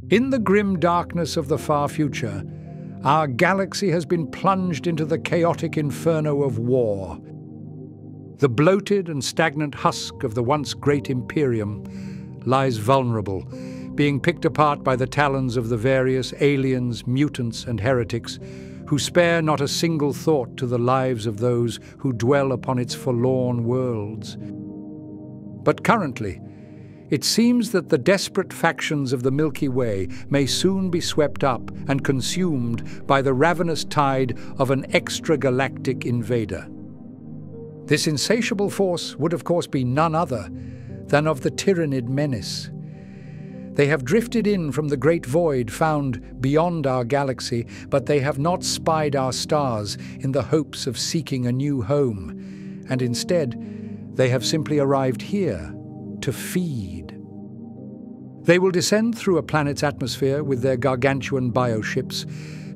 In the grim darkness of the far future, our galaxy has been plunged into the chaotic inferno of war. The bloated and stagnant husk of the once great Imperium lies vulnerable, being picked apart by the talons of the various aliens, mutants, and heretics who spare not a single thought to the lives of those who dwell upon its forlorn worlds. But currently, it seems that the desperate factions of the Milky Way may soon be swept up and consumed by the ravenous tide of an extragalactic invader. This insatiable force would of course be none other than of the Tyranid menace. They have drifted in from the great void found beyond our galaxy, but they have not spied our stars in the hopes of seeking a new home, and instead they have simply arrived here to feed. They will descend through a planet's atmosphere with their gargantuan bioships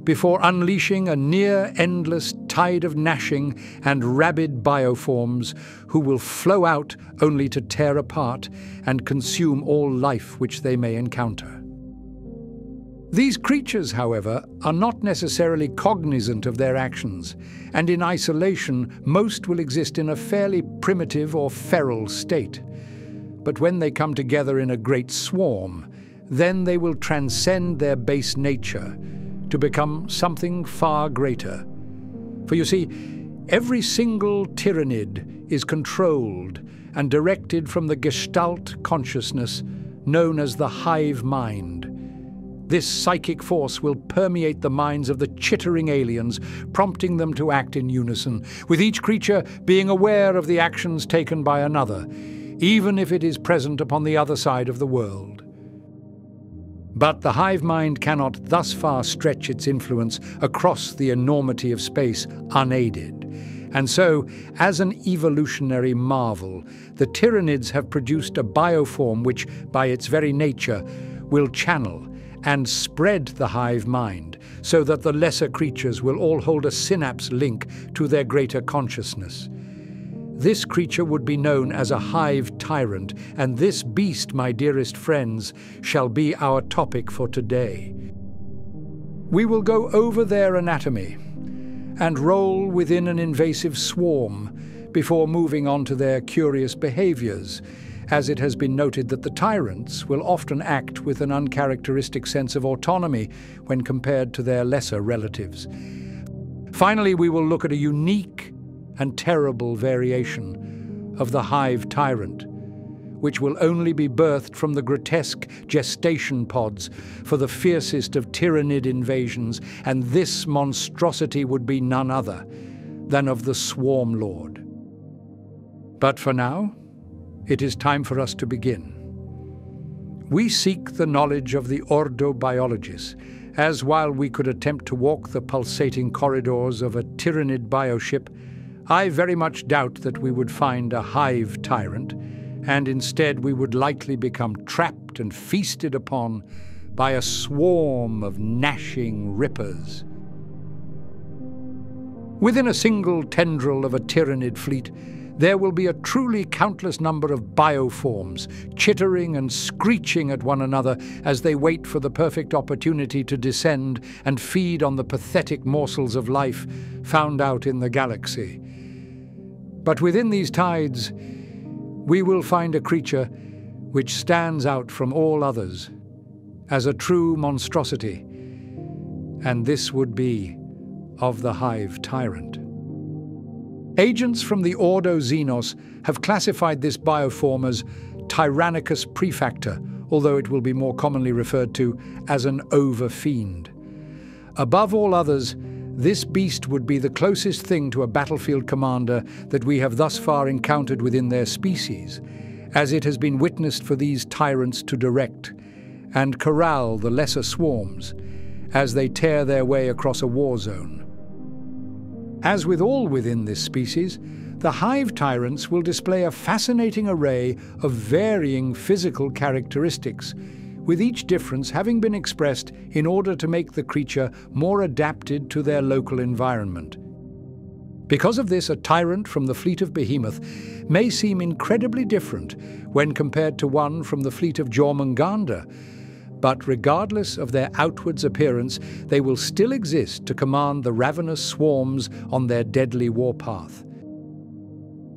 before unleashing a near-endless tide of gnashing and rabid bioforms who will flow out only to tear apart and consume all life which they may encounter. These creatures, however, are not necessarily cognizant of their actions, and in isolation most will exist in a fairly primitive or feral state. But when they come together in a great swarm, then they will transcend their base nature to become something far greater. For you see, every single Tyranid is controlled and directed from the Gestalt consciousness known as the Hive Mind. This psychic force will permeate the minds of the chittering aliens, prompting them to act in unison, with each creature being aware of the actions taken by another, even if it is present upon the other side of the world. But the hive mind cannot thus far stretch its influence across the enormity of space unaided. And so, as an evolutionary marvel, the Tyranids have produced a bioform which, by its very nature, will channel and spread the hive mind, so that the lesser creatures will all hold a synapse link to their greater consciousness. This creature would be known as a Hive Tyrant, and this beast, my dearest friends, shall be our topic for today. We will go over their anatomy and roll within an invasive swarm before moving on to their curious behaviors, as it has been noted that the tyrants will often act with an uncharacteristic sense of autonomy when compared to their lesser relatives. Finally, we will look at a unique and terrible variation of the Hive Tyrant, which will only be birthed from the grotesque gestation pods for the fiercest of Tyranid invasions, and this monstrosity would be none other than of the Swarmlord. But for now, it is time for us to begin. We seek the knowledge of the Ordo Biologis, as while we could attempt to walk the pulsating corridors of a Tyranid bioship, I very much doubt that we would find a Hive Tyrant, and instead we would likely become trapped and feasted upon by a swarm of gnashing rippers. Within a single tendril of a Tyranid fleet, there will be a truly countless number of bioforms, chittering and screeching at one another as they wait for the perfect opportunity to descend and feed on the pathetic morsels of life found out in the galaxy. But within these tides, we will find a creature which stands out from all others as a true monstrosity, and this would be of the Hive Tyrant. Agents from the Ordo Xenos have classified this bioform as Tyrannicus prefactor, although it will be more commonly referred to as an overfiend. Above all others, this beast would be the closest thing to a battlefield commander that we have thus far encountered within their species, as it has been witnessed for these tyrants to direct and corral the lesser swarms as they tear their way across a war zone. As with all within this species, the Hive Tyrants will display a fascinating array of varying physical characteristics, with each difference having been expressed in order to make the creature more adapted to their local environment. Because of this, a tyrant from the fleet of Behemoth may seem incredibly different when compared to one from the fleet of Jormungandr, But regardless of their outwards appearance, they will still exist to command the ravenous swarms on their deadly warpath.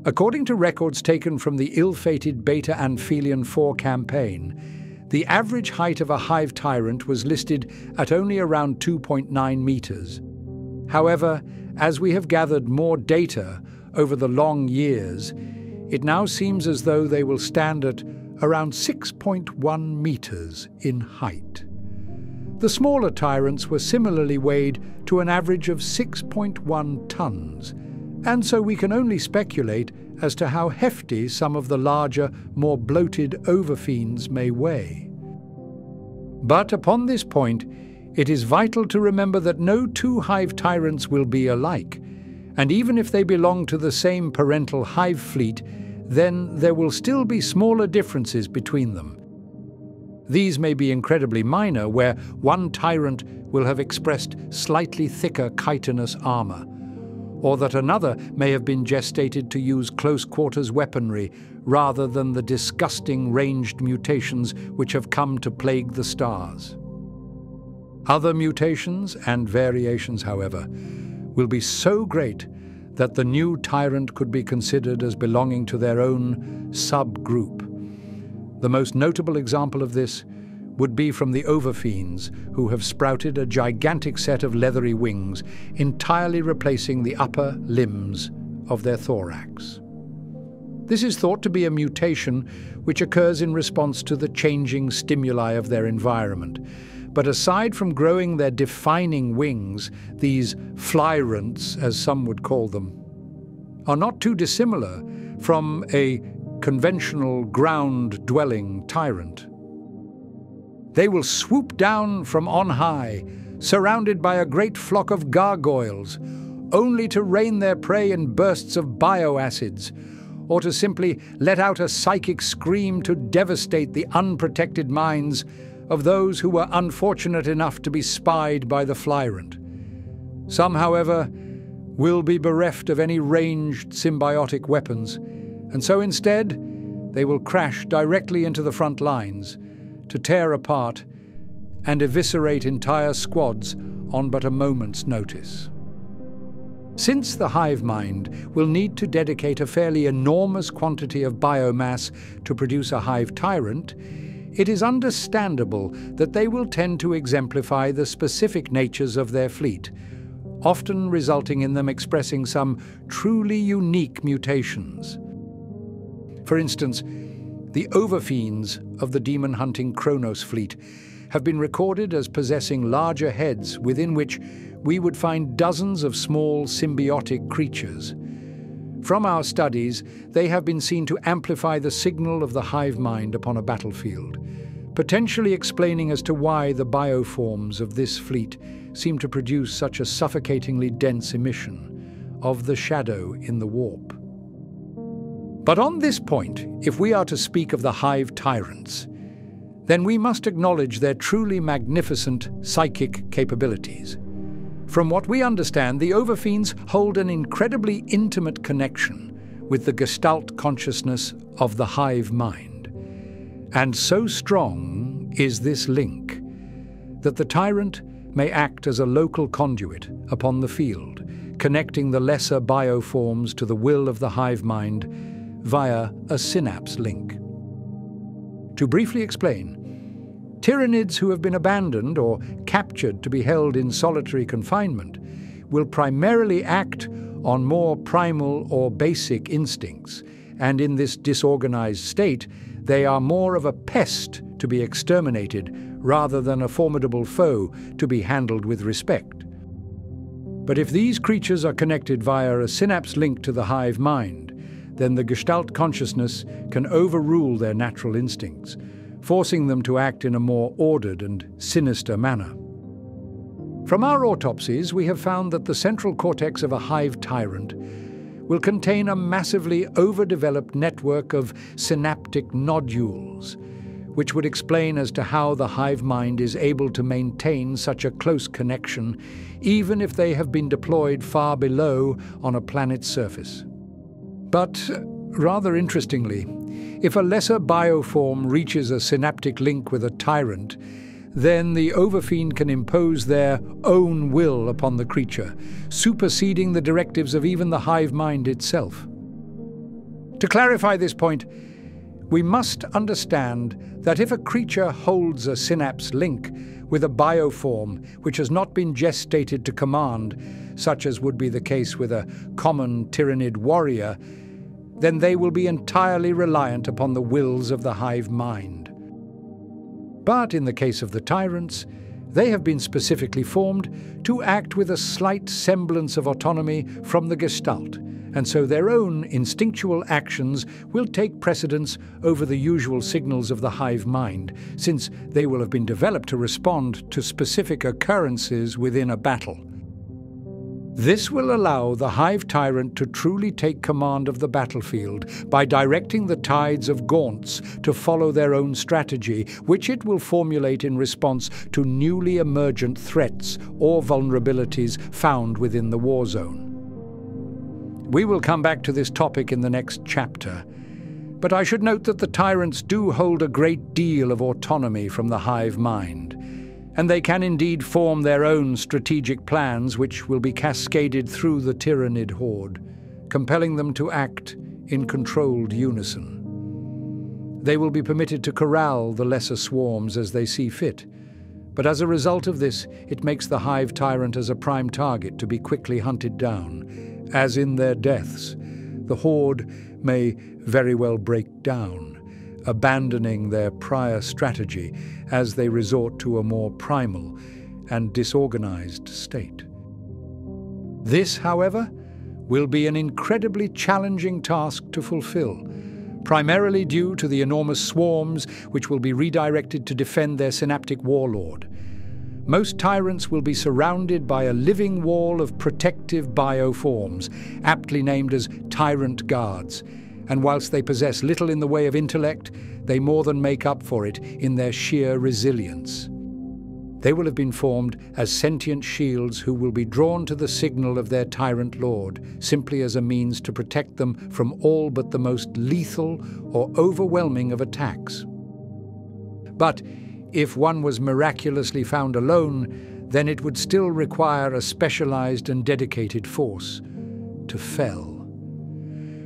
According to records taken from the ill-fated Beta Aphelion 4 campaign, the average height of a Hive Tyrant was listed at only around 2.9 meters. However, as we have gathered more data over the long years, it now seems as though they will stand at around 6.1 meters in height. The smaller tyrants were similarly weighed to an average of 6.1 tons, and so we can only speculate as to how hefty some of the larger, more bloated overfiends may weigh. But upon this point, it is vital to remember that no two Hive Tyrants will be alike, and even if they belong to the same parental hive fleet, then there will still be smaller differences between them. These may be incredibly minor, where one tyrant will have expressed slightly thicker chitinous armor, or that another may have been gestated to use close-quarters weaponry rather than the disgusting ranged mutations which have come to plague the stars. Other mutations and variations, however, will be so great that the new tyrant could be considered as belonging to their own subgroup. The most notable example of this would be from the overfiends, who have sprouted a gigantic set of leathery wings, entirely replacing the upper limbs of their thorax. This is thought to be a mutation which occurs in response to the changing stimuli of their environment. But aside from growing their defining wings, these flyrants, as some would call them, are not too dissimilar from a conventional ground-dwelling tyrant. They will swoop down from on high, surrounded by a great flock of gargoyles, only to rain their prey in bursts of bioacids, or to simply let out a psychic scream to devastate the unprotected minds of those who were unfortunate enough to be spied by the flyrant. Some, however, will be bereft of any ranged symbiotic weapons, and so instead they will crash directly into the front lines to tear apart and eviscerate entire squads on but a moment's notice. Since the hive mind will need to dedicate a fairly enormous quantity of biomass to produce a hive tyrant, it is understandable that they will tend to exemplify the specific natures of their fleet, often resulting in them expressing some truly unique mutations. For instance, the overfiends of the demon-hunting Kronos fleet have been recorded as possessing larger heads within which we would find dozens of small symbiotic creatures. From our studies, they have been seen to amplify the signal of the hive mind upon a battlefield, potentially explaining as to why the bioforms of this fleet seem to produce such a suffocatingly dense emission of the shadow in the warp. But on this point, if we are to speak of the Hive Tyrants, then we must acknowledge their truly magnificent psychic capabilities. From what we understand, the overfiends hold an incredibly intimate connection with the Gestalt consciousness of the hive mind. And so strong is this link that the tyrant may act as a local conduit upon the field, connecting the lesser bioforms to the will of the hive mind via a synapse link. To briefly explain, Tyranids who have been abandoned or captured to be held in solitary confinement will primarily act on more primal or basic instincts, and in this disorganized state, they are more of a pest to be exterminated rather than a formidable foe to be handled with respect. But if these creatures are connected via a synapse link to the hive mind, then the Gestalt consciousness can overrule their natural instincts, forcing them to act in a more ordered and sinister manner. From our autopsies, we have found that the central cortex of a hive tyrant will contain a massively overdeveloped network of synaptic nodules, which would explain as to how the hive mind is able to maintain such a close connection, even if they have been deployed far below on a planet's surface. But, rather interestingly, if a lesser bioform reaches a synaptic link with a tyrant, then the Overfiend can impose their own will upon the creature, superseding the directives of even the hive mind itself. To clarify this point, we must understand that if a creature holds a synapse link with a bioform which has not been gestated to command, such as would be the case with a common Tyranid warrior, then they will be entirely reliant upon the wills of the hive mind. But in the case of the tyrants, they have been specifically formed to act with a slight semblance of autonomy from the Gestalt, and so their own instinctual actions will take precedence over the usual signals of the hive mind, since they will have been developed to respond to specific occurrences within a battle. This will allow the Hive Tyrant to truly take command of the battlefield by directing the tides of gaunts to follow their own strategy, which it will formulate in response to newly emergent threats or vulnerabilities found within the war zone. We will come back to this topic in the next chapter, but I should note that the Tyrants do hold a great deal of autonomy from the hive mind, and they can indeed form their own strategic plans which will be cascaded through the Tyranid horde, compelling them to act in controlled unison. They will be permitted to corral the lesser swarms as they see fit, but as a result of this, it makes the Hive Tyrant as a prime target to be quickly hunted down, as in their deaths, the horde may very well break down, abandoning their prior strategy as they resort to a more primal and disorganized state. This, however, will be an incredibly challenging task to fulfill, primarily due to the enormous swarms which will be redirected to defend their synaptic warlord. Most tyrants will be surrounded by a living wall of protective bioforms, aptly named as Tyrant Guards, and whilst they possess little in the way of intellect, they more than make up for it in their sheer resilience. They will have been formed as sentient shields who will be drawn to the signal of their tyrant lord, simply as a means to protect them from all but the most lethal or overwhelming of attacks. But if one was miraculously found alone, then it would still require a specialized and dedicated force to fell.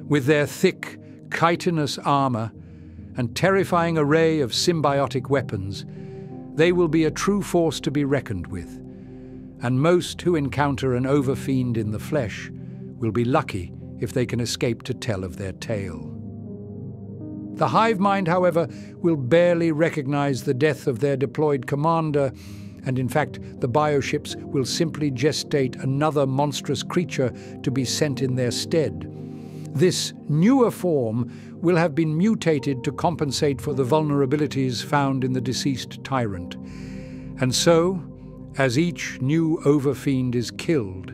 With their thick, chitinous armor and terrifying array of symbiotic weapons, they will be a true force to be reckoned with, and most who encounter an Overfiend in the flesh will be lucky if they can escape to tell of their tale. The hive mind, however, will barely recognize the death of their deployed commander, and in fact, the bioships will simply gestate another monstrous creature to be sent in their stead. This newer form will have been mutated to compensate for the vulnerabilities found in the deceased tyrant. And so, as each new Overfiend is killed,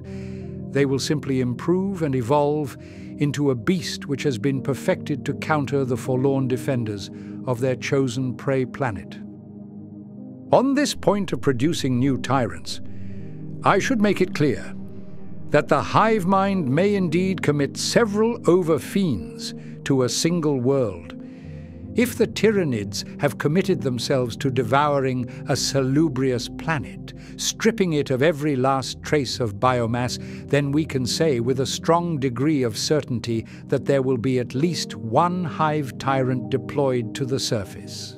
they will simply improve and evolve into a beast which has been perfected to counter the forlorn defenders of their chosen prey planet. On this point of producing new tyrants, I should make it clear that the hive mind may indeed commit several Overfiends to a single world. If the Tyranids have committed themselves to devouring a salubrious planet, stripping it of every last trace of biomass, then we can say with a strong degree of certainty that there will be at least one hive tyrant deployed to the surface.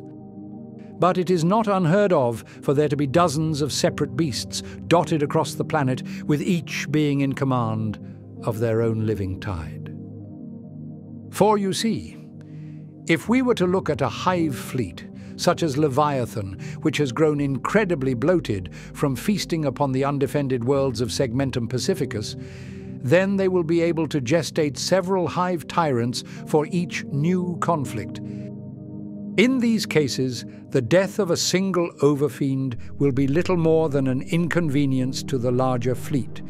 But it is not unheard of for there to be dozens of separate beasts dotted across the planet, with each being in command of their own living tide. For you see, if we were to look at a hive fleet, such as Leviathan, which has grown incredibly bloated from feasting upon the undefended worlds of Segmentum Pacificus, then they will be able to gestate several hive tyrants for each new conflict. In these cases, the death of a single Overfiend will be little more than an inconvenience to the larger fleet,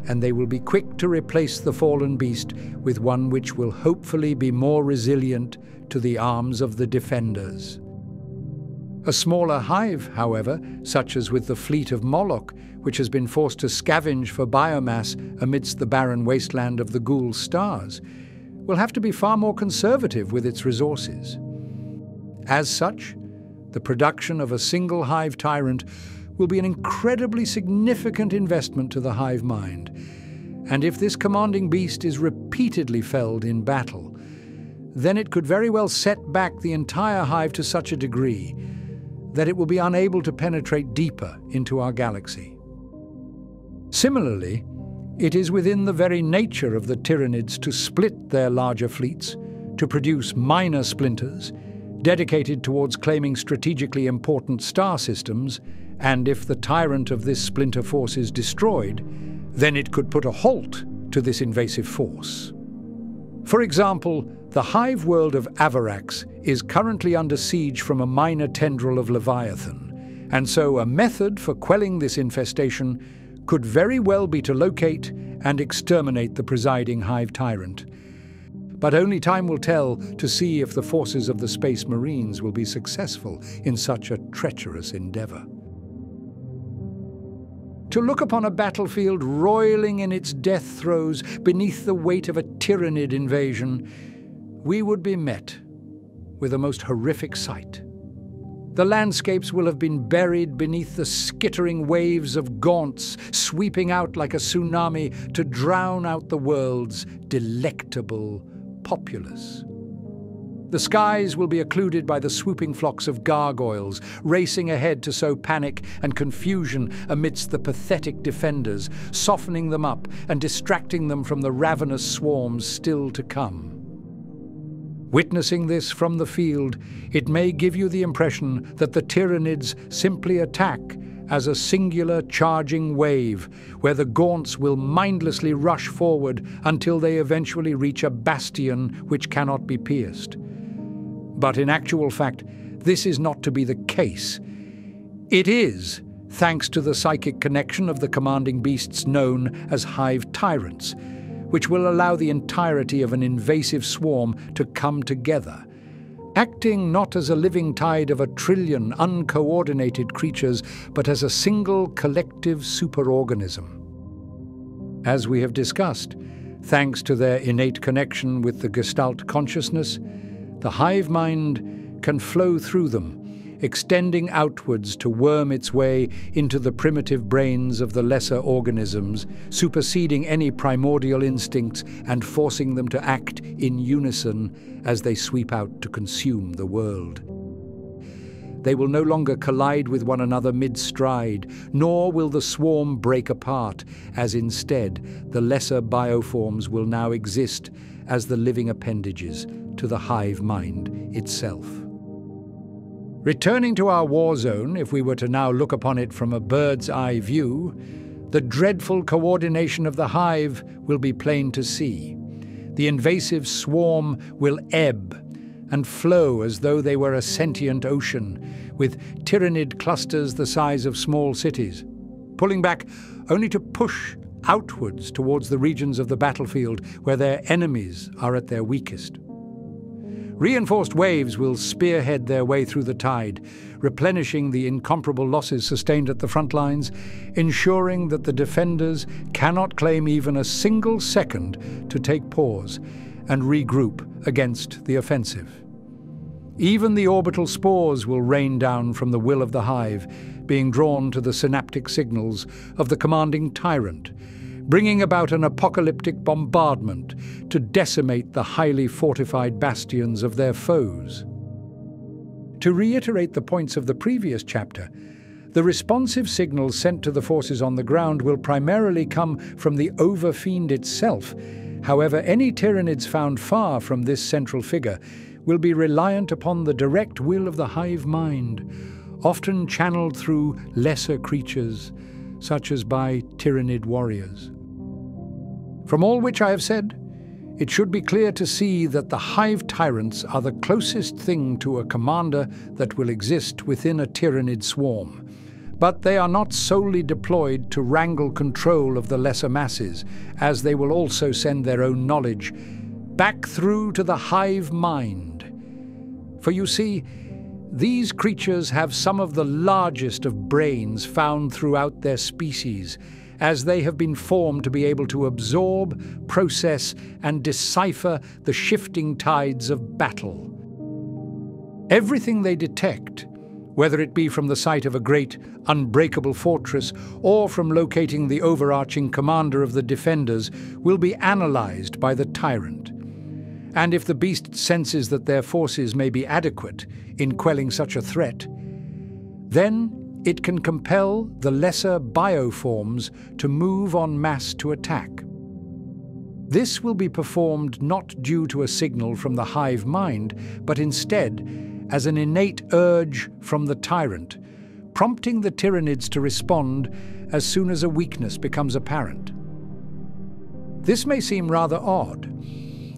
and they will be quick to replace the fallen beast with one which will hopefully be more resilient to the arms of the defenders. A smaller hive, however, such as with the fleet of Moloch, which has been forced to scavenge for biomass amidst the barren wasteland of the Ghoul stars, will have to be far more conservative with its resources. As such, The production of a single Hive Tyrant will be an incredibly significant investment to the hive mind. And if this commanding beast is repeatedly felled in battle, then it could very well set back the entire hive to such a degree that it will be unable to penetrate deeper into our galaxy. Similarly, it is within the very nature of the Tyranids to split their larger fleets, to produce minor splinters, dedicated towards claiming strategically important star systems, and if the tyrant of this splinter force is destroyed, then it could put a halt to this invasive force. For example, the hive world of Avarax is currently under siege from a minor tendril of Leviathan, and so a method for quelling this infestation could very well be to locate and exterminate the presiding Hive Tyrant. But only time will tell to see if the forces of the Space Marines will be successful in such a treacherous endeavor. To look upon a battlefield roiling in its death throes beneath the weight of a Tyranid invasion, we would be met with a most horrific sight. The landscapes will have been buried beneath the skittering waves of gaunts sweeping out like a tsunami to drown out the world's delectable populace. The skies will be occluded by the swooping flocks of gargoyles, racing ahead to sow panic and confusion amidst the pathetic defenders, softening them up and distracting them from the ravenous swarms still to come. Witnessing this from the field, it may give you the impression that the Tyranids simply attack as a singular charging wave, where the gaunts will mindlessly rush forward until they eventually reach a bastion which cannot be pierced. But in actual fact, this is not to be the case. It is, thanks to the psychic connection of the commanding beasts known as Hive Tyrants, which will allow the entirety of an invasive swarm to come together, acting not as a living tide of 1 trillion uncoordinated creatures, but as a single collective superorganism. As we have discussed, thanks to their innate connection with the Gestalt consciousness, the hive mind can flow through them, extending outwards to worm its way into the primitive brains of the lesser organisms, superseding any primordial instincts and forcing them to act in unison as they sweep out to consume the world. They will no longer collide with one another mid-stride, nor will the swarm break apart, as instead the lesser bioforms will now exist as the living appendages to the hive mind itself. Returning to our war zone, if we were to now look upon it from a bird's-eye view, the dreadful coordination of the hive will be plain to see. The invasive swarm will ebb and flow as though they were a sentient ocean, with Tyranid clusters the size of small cities, pulling back only to push outwards towards the regions of the battlefield where their enemies are at their weakest. Reinforced waves will spearhead their way through the tide, replenishing the incomparable losses sustained at the front lines, ensuring that the defenders cannot claim even a single second to take pause and regroup against the offensive. Even the orbital spores will rain down from the will of the hive, being drawn to the synaptic signals of the commanding tyrant, bringing about an apocalyptic bombardment to decimate the highly fortified bastions of their foes. To reiterate the points of the previous chapter, the responsive signals sent to the forces on the ground will primarily come from the Overfiend itself. However, any Tyranids found far from this central figure will be reliant upon the direct will of the hive mind, often channeled through lesser creatures, such as by Tyranid warriors. From all which I have said, it should be clear to see that the Hive Tyrants are the closest thing to a commander that will exist within a Tyranid swarm. But they are not solely deployed to wrangle control of the lesser masses, as they will also send their own knowledge back through to the hive mind. For you see, these creatures have some of the largest of brains found throughout their species, as they have been formed to be able to absorb, process, and decipher the shifting tides of battle. Everything they detect whether it be from the site of a great, unbreakable fortress or from locating the overarching commander of the defenders, will be analysed by the tyrant. And if the beast senses that their forces may be adequate in quelling such a threat, then it can compel the lesser bioforms to move en masse to attack. This will be performed not due to a signal from the hive mind, but instead as an innate urge from the tyrant, prompting the Tyranids to respond as soon as a weakness becomes apparent. This may seem rather odd,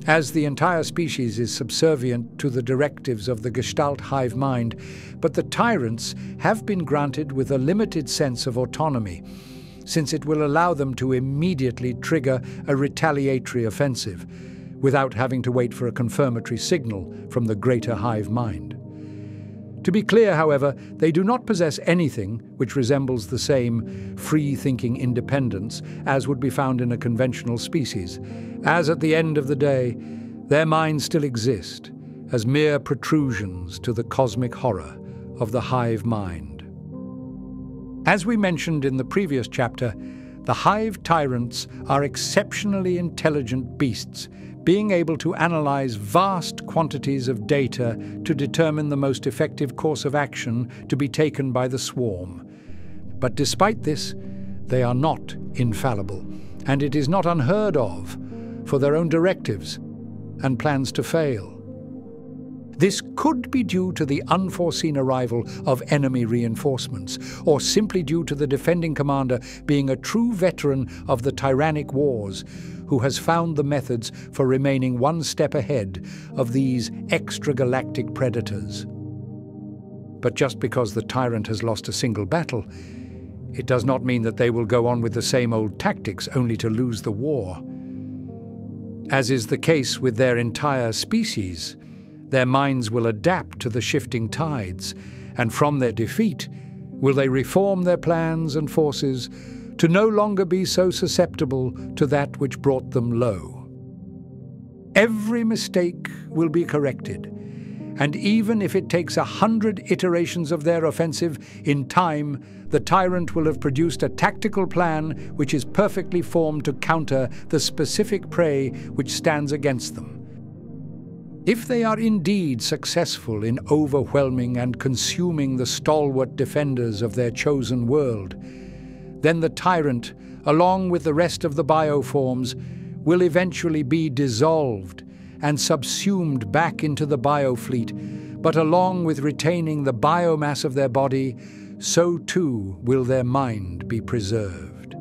as the entire species is subservient to the directives of the Gestalt hive mind, but the tyrants have been granted with a limited sense of autonomy, since it will allow them to immediately trigger a retaliatory offensive, without having to wait for a confirmatory signal from the greater hive mind. To be clear, however, they do not possess anything which resembles the same free-thinking independence as would be found in a conventional species, as at the end of the day, their minds still exist as mere protrusions to the cosmic horror of the hive mind. As we mentioned in the previous chapter, the Hive Tyrants are exceptionally intelligent beasts, being able to analyze vast quantities of data to determine the most effective course of action to be taken by the swarm. But despite this, they are not infallible, and it is not unheard of for their own directives and plans to fail. This could be due to the unforeseen arrival of enemy reinforcements, or simply due to the defending commander being a true veteran of the tyrannic wars, who has found the methods for remaining one step ahead of these extragalactic predators. But just because the tyrant has lost a single battle, it does not mean that they will go on with the same old tactics only to lose the war. As is the case with their entire species, their minds will adapt to the shifting tides, and from their defeat, will they reform their plans and forces to no longer be so susceptible to that which brought them low. Every mistake will be corrected, and even if it takes 100 iterations of their offensive, in time, the tyrant will have produced a tactical plan which is perfectly formed to counter the specific prey which stands against them. If they are indeed successful in overwhelming and consuming the stalwart defenders of their chosen world, then the tyrant, along with the rest of the bioforms, will eventually be dissolved and subsumed back into the biofleet, but along with retaining the biomass of their body, so too will their mind be preserved.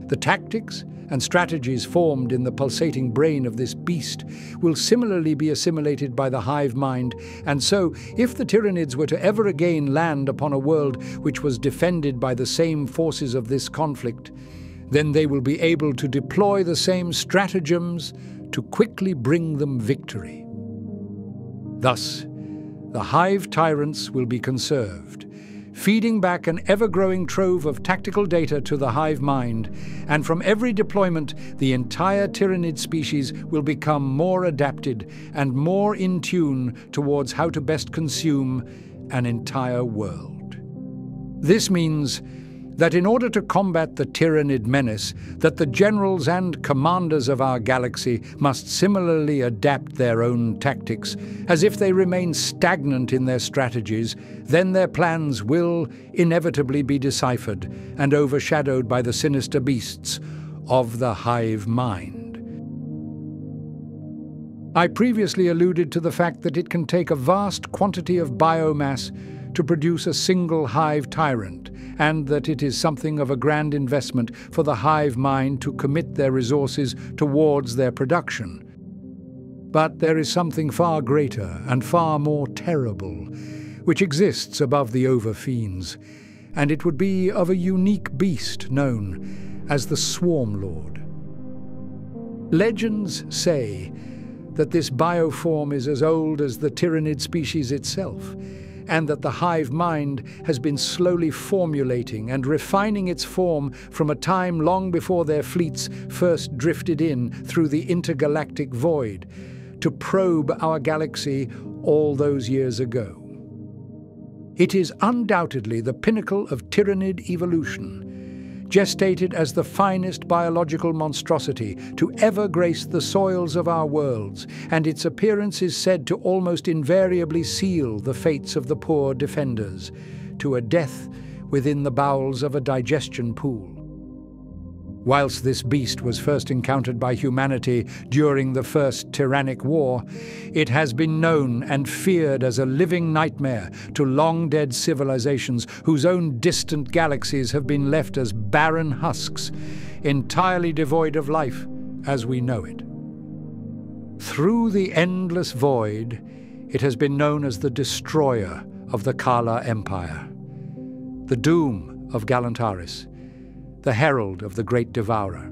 The tactics and strategies formed in the pulsating brain of this beast will similarly be assimilated by the hive mind, and so, if the Tyranids were to ever again land upon a world which was defended by the same forces of this conflict, then they will be able to deploy the same stratagems to quickly bring them victory. Thus, the Hive Tyrants will be conserved, feeding back an ever-growing trove of tactical data to the hive mind, and from every deployment, the entire Tyranid species will become more adapted and more in tune towards how to best consume an entire world. This means that in order to combat the Tyranid menace, that the generals and commanders of our galaxy must similarly adapt their own tactics, as if they remain stagnant in their strategies, then their plans will inevitably be deciphered and overshadowed by the sinister beasts of the hive mind. I previously alluded to the fact that it can take a vast quantity of biomass to produce a single hive tyrant, and that it is something of a grand investment for the hive mind to commit their resources towards their production. But there is something far greater and far more terrible, which exists above the overfiends, and it would be of a unique beast known as the Swarmlord. Legends say that this bioform is as old as the Tyranid species itself, and that the hive mind has been slowly formulating and refining its form from a time long before their fleets first drifted in through the intergalactic void to probe our galaxy all those years ago. It is undoubtedly the pinnacle of Tyranid evolution, gestated as the finest biological monstrosity to ever grace the soils of our worlds, and its appearance is said to almost invariably seal the fates of the poor defenders, to a death within the bowels of a digestion pool. Whilst this beast was first encountered by humanity during the First Tyrannic War, it has been known and feared as a living nightmare to long-dead civilizations whose own distant galaxies have been left as barren husks, entirely devoid of life as we know it. Through the endless void, it has been known as the destroyer of the Kala Empire, the doom of Galantaris, the herald of the Great Devourer,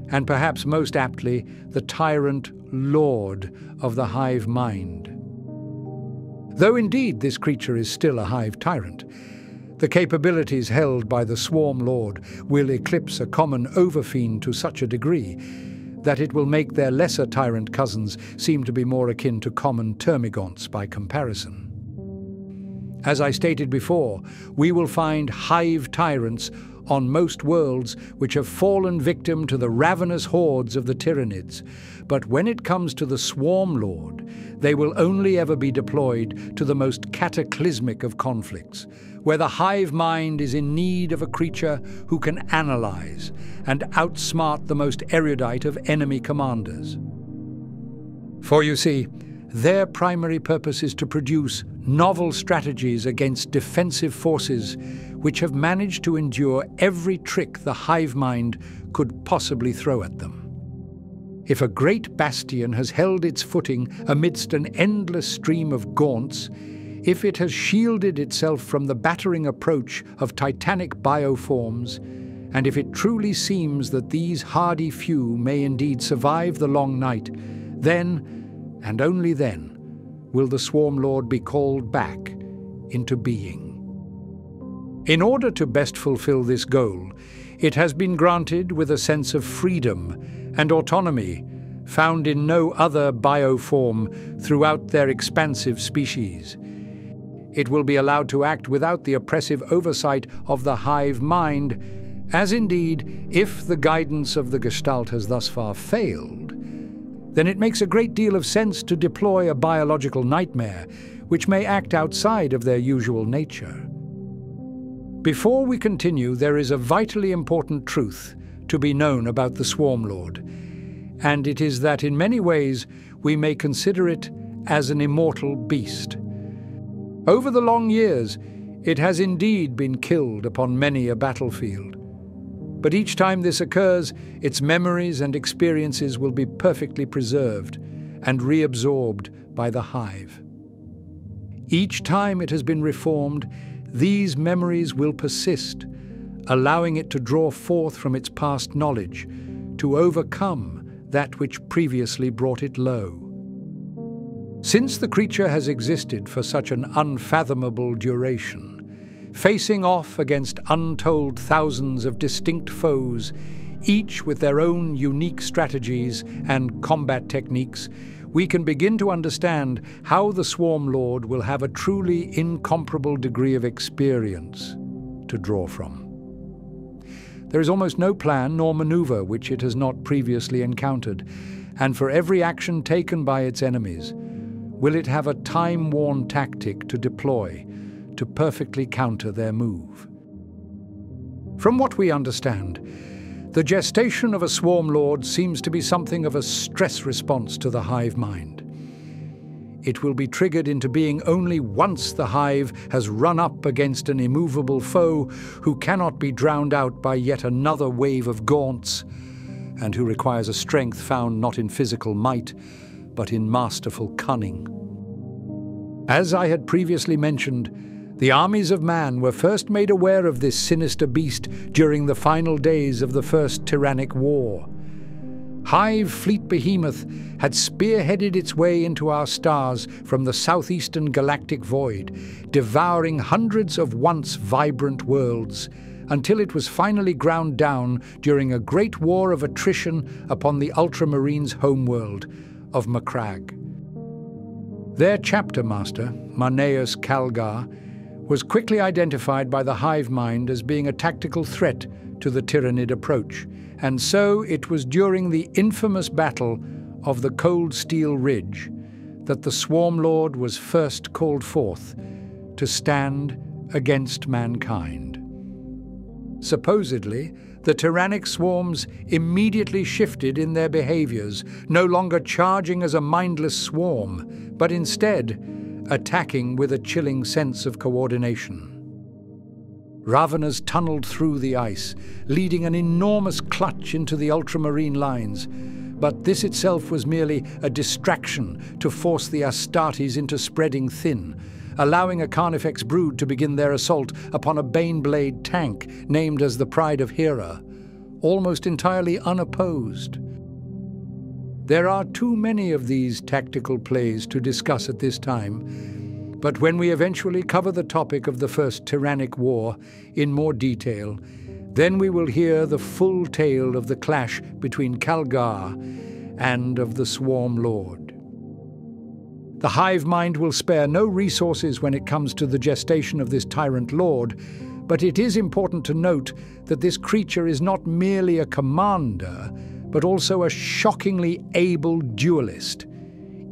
and perhaps most aptly, the tyrant lord of the hive mind. Though indeed this creature is still a hive tyrant, the capabilities held by the Swarmlord will eclipse a common overfiend to such a degree that it will make their lesser tyrant cousins seem to be more akin to common termagants by comparison. As I stated before, we will find hive tyrants on most worlds which have fallen victim to the ravenous hordes of the Tyranids, but when it comes to the Swarmlord, they will only ever be deployed to the most cataclysmic of conflicts, where the hive mind is in need of a creature who can analyze and outsmart the most erudite of enemy commanders. For you see, their primary purpose is to produce novel strategies against defensive forces which have managed to endure every trick the hive mind could possibly throw at them. If a great bastion has held its footing amidst an endless stream of gaunts, if it has shielded itself from the battering approach of titanic bioforms, and if it truly seems that these hardy few may indeed survive the long night, then, and only then, will the Swarmlord be called back into being. In order to best fulfill this goal, it has been granted with a sense of freedom and autonomy found in no other bioform throughout their expansive species. It will be allowed to act without the oppressive oversight of the hive mind, as indeed, if the guidance of the Gestalt has thus far failed, then it makes a great deal of sense to deploy a biological nightmare which may act outside of their usual nature. Before we continue, there is a vitally important truth to be known about the Swarmlord, and it is that in many ways we may consider it as an immortal beast. Over the long years, it has indeed been killed upon many a battlefield. But each time this occurs, its memories and experiences will be perfectly preserved and reabsorbed by the hive. Each time it has been reformed, these memories will persist, allowing it to draw forth from its past knowledge to overcome that which previously brought it low. Since the creature has existed for such an unfathomable duration, facing off against untold thousands of distinct foes, each with their own unique strategies and combat techniques, we can begin to understand how the Swarmlord will have a truly incomparable degree of experience to draw from. There is almost no plan nor maneuver which it has not previously encountered, and for every action taken by its enemies, will it have a time-worn tactic to deploy to perfectly counter their move. From what we understand, the gestation of a Swarmlord seems to be something of a stress response to the hive mind. It will be triggered into being only once the hive has run up against an immovable foe who cannot be drowned out by yet another wave of gaunts, and who requires a strength found not in physical might, but in masterful cunning. As I had previously mentioned, the armies of man were first made aware of this sinister beast during the final days of the First Tyrannic War. Hive Fleet Behemoth had spearheaded its way into our stars from the southeastern galactic void, devouring hundreds of once vibrant worlds, until it was finally ground down during a great war of attrition upon the Ultramarines' homeworld of Macragge. Their chapter master, Marneus Calgar, was quickly identified by the hive mind as being a tactical threat to the Tyranid approach, and so it was during the infamous battle of the Cold Steel Ridge that the Swarmlord was first called forth to stand against mankind. Supposedly, the tyrannic swarms immediately shifted in their behaviors, no longer charging as a mindless swarm, but instead attacking with a chilling sense of coordination. Raveners tunneled through the ice, leading an enormous clutch into the ultramarine lines, but this itself was merely a distraction to force the Astartes into spreading thin, allowing a Carnifex brood to begin their assault upon a Baneblade tank named as the Pride of Hera, almost entirely unopposed. There are too many of these tactical plays to discuss at this time, but when we eventually cover the topic of the First Tyrannic War in more detail, then we will hear the full tale of the clash between Calgar and of the Swarmlord. The hive mind will spare no resources when it comes to the gestation of this tyrant lord, but it is important to note that this creature is not merely a commander, but also a shockingly able duelist.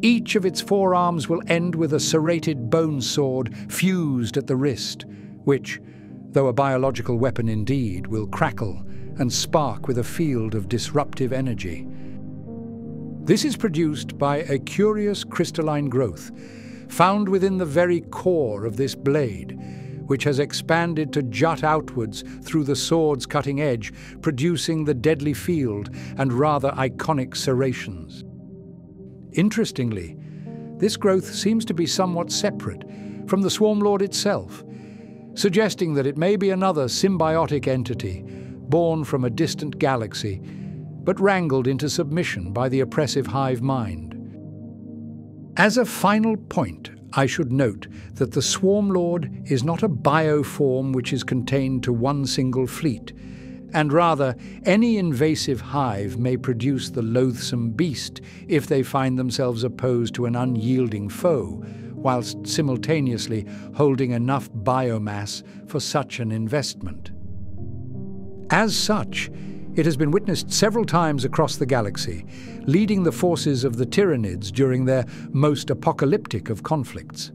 Each of its forearms will end with a serrated bone sword fused at the wrist, which, though a biological weapon indeed, will crackle and spark with a field of disruptive energy. This is produced by a curious crystalline growth found within the very core of this blade, which has expanded to jut outwards through the sword's cutting edge, producing the deadly field and rather iconic serrations. Interestingly, this growth seems to be somewhat separate from the Swarmlord itself, suggesting that it may be another symbiotic entity born from a distant galaxy, but wrangled into submission by the oppressive hive mind. As a final point, I should note that the Swarmlord is not a bioform which is contained to one single fleet, and rather any invasive hive may produce the loathsome beast if they find themselves opposed to an unyielding foe, whilst simultaneously holding enough biomass for such an investment. As such, it has been witnessed several times across the galaxy, leading the forces of the Tyranids during their most apocalyptic of conflicts.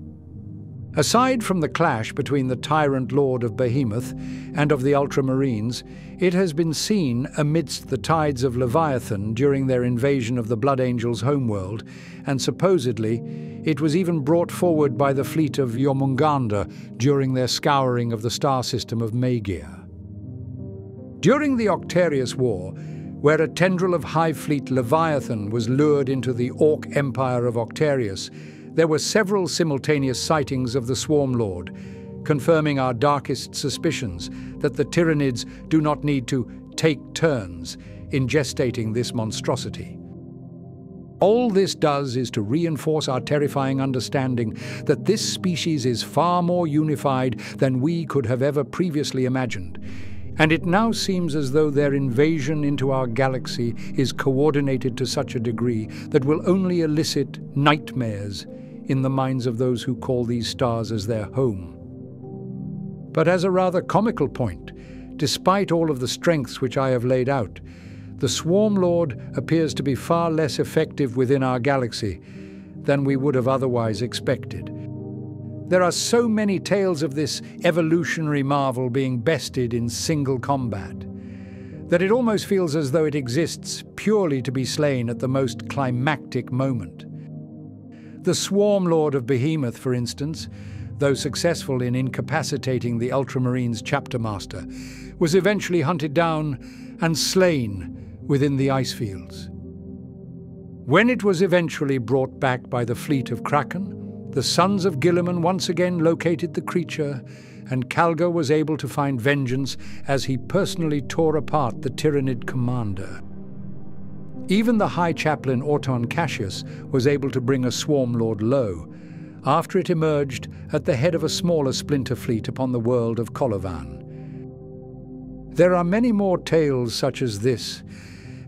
Aside from the clash between the Tyrant Lord of Behemoth and of the Ultramarines, it has been seen amidst the tides of Leviathan during their invasion of the Blood Angels' homeworld, and supposedly it was even brought forward by the fleet of Jormungandr during their scouring of the star system of Maegir. During the Octarius War, where a tendril of Hive Fleet Leviathan was lured into the Orc Empire of Octarius, there were several simultaneous sightings of the Swarmlord, confirming our darkest suspicions that the Tyranids do not need to take turns in gestating this monstrosity. All this does is to reinforce our terrifying understanding that this species is far more unified than we could have ever previously imagined, and it now seems as though their invasion into our galaxy is coordinated to such a degree that will only elicit nightmares in the minds of those who call these stars as their home. But as a rather comical point, despite all of the strengths which I have laid out, the Swarmlord appears to be far less effective within our galaxy than we would have otherwise expected. There are so many tales of this evolutionary marvel being bested in single combat that it almost feels as though it exists purely to be slain at the most climactic moment. The Swarmlord of Behemoth, for instance, though successful in incapacitating the Ultramarines' chapter master, was eventually hunted down and slain within the ice fields. When it was eventually brought back by the fleet of Kraken, the sons of Guilliman once again located the creature, and Calgar was able to find vengeance as he personally tore apart the Tyranid commander. Even the High Chaplain Orton Cassius was able to bring a Swarmlord low, after it emerged at the head of a smaller splinter fleet upon the world of Colovan. There are many more tales such as this,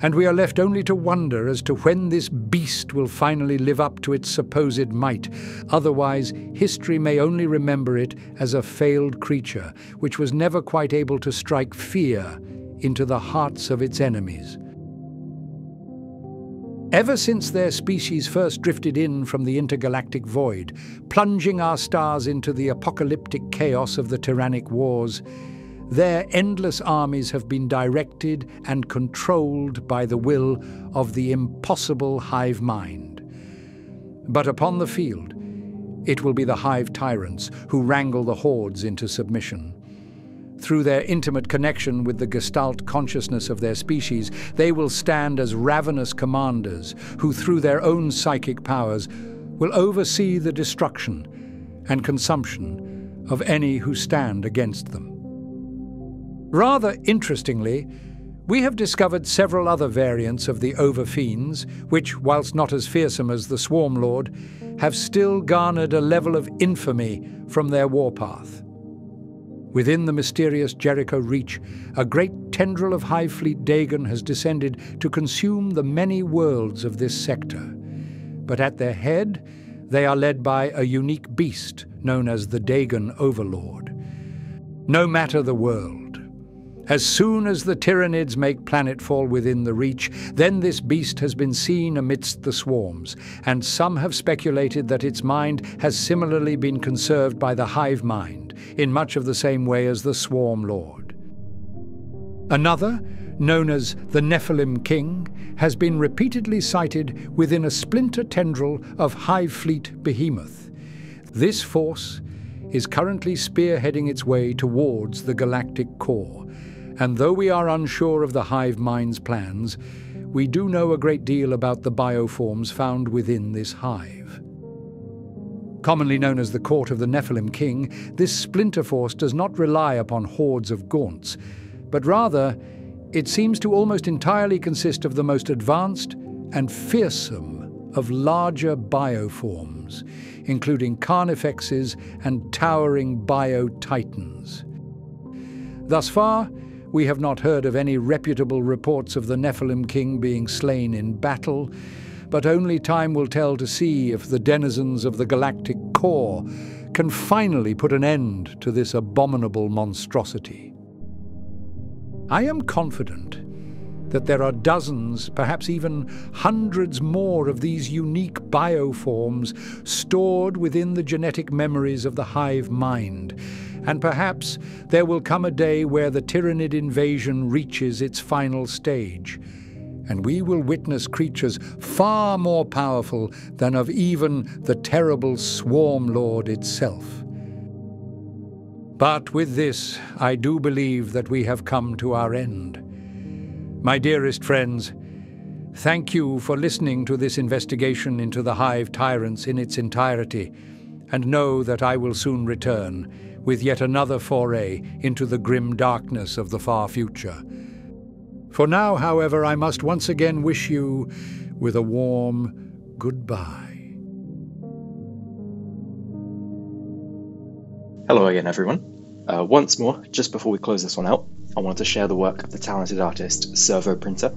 and we are left only to wonder as to when this beast will finally live up to its supposed might. Otherwise, history may only remember it as a failed creature, which was never quite able to strike fear into the hearts of its enemies. Ever since their species first drifted in from the intergalactic void, plunging our stars into the apocalyptic chaos of the tyrannic wars, their endless armies have been directed and controlled by the will of the impossible hive mind. But upon the field, it will be the Hive Tyrants who wrangle the hordes into submission. Through their intimate connection with the Gestalt consciousness of their species, they will stand as ravenous commanders who, through their own psychic powers, will oversee the destruction and consumption of any who stand against them. Rather interestingly, we have discovered several other variants of the Overfiends, which, whilst not as fearsome as the Swarmlord, have still garnered a level of infamy from their warpath. Within the mysterious Jericho Reach, a great tendril of Hive Fleet Dagon has descended to consume the many worlds of this sector. But at their head, they are led by a unique beast known as the Dagon Overlord. No matter the world, as soon as the Tyranids make planetfall within the Reach, then this beast has been seen amidst the swarms, and some have speculated that its mind has similarly been conserved by the hive mind, in much of the same way as the Swarmlord. Another, known as the Nephilim King, has been repeatedly sighted within a splinter tendril of Hive Fleet Behemoth. This force is currently spearheading its way towards the galactic core, and though we are unsure of the hive mind's plans, we do know a great deal about the bioforms found within this hive. Commonly known as the Court of the Nephilim King, this splinter force does not rely upon hordes of gaunts, but rather it seems to almost entirely consist of the most advanced and fearsome of larger bioforms, including carnifexes and towering bio-titans. Thus far, we have not heard of any reputable reports of the Nephilim King being slain in battle, but only time will tell to see if the denizens of the galactic core can finally put an end to this abominable monstrosity. I am confident that there are dozens, perhaps even hundreds more of these unique bioforms stored within the genetic memories of the hive mind, and perhaps there will come a day where the Tyranid invasion reaches its final stage, and we will witness creatures far more powerful than of even the terrible Swarmlord itself. But with this, I do believe that we have come to our end. My dearest friends, thank you for listening to this investigation into the Hive Tyrants in its entirety, and know that I will soon return with yet another foray into the grim darkness of the far future. For now, however, I must once again wish you with a warm goodbye. Hello again, everyone. Once more, just before we close this one out, I want to share the work of the talented artist Servo Printer.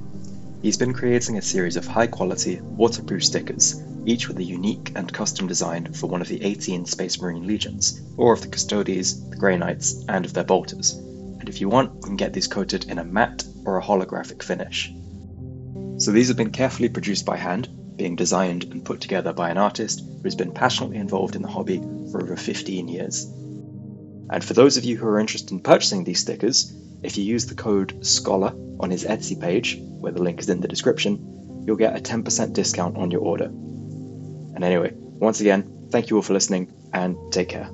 He's been creating a series of high-quality, waterproof stickers, each with a unique and custom design for one of the 18 Space Marine Legions, or of the Custodes, the Grey Knights, and of their Bolters. And if you want, you can get these coated in a matte or a holographic finish. So these have been carefully produced by hand, being designed and put together by an artist who has been passionately involved in the hobby for over 15 years. And for those of you who are interested in purchasing these stickers, if you use the code SCHOLAR on his Etsy page, where the link is in the description, you'll get a 10% discount on your order. And anyway, once again, thank you all for listening, and take care.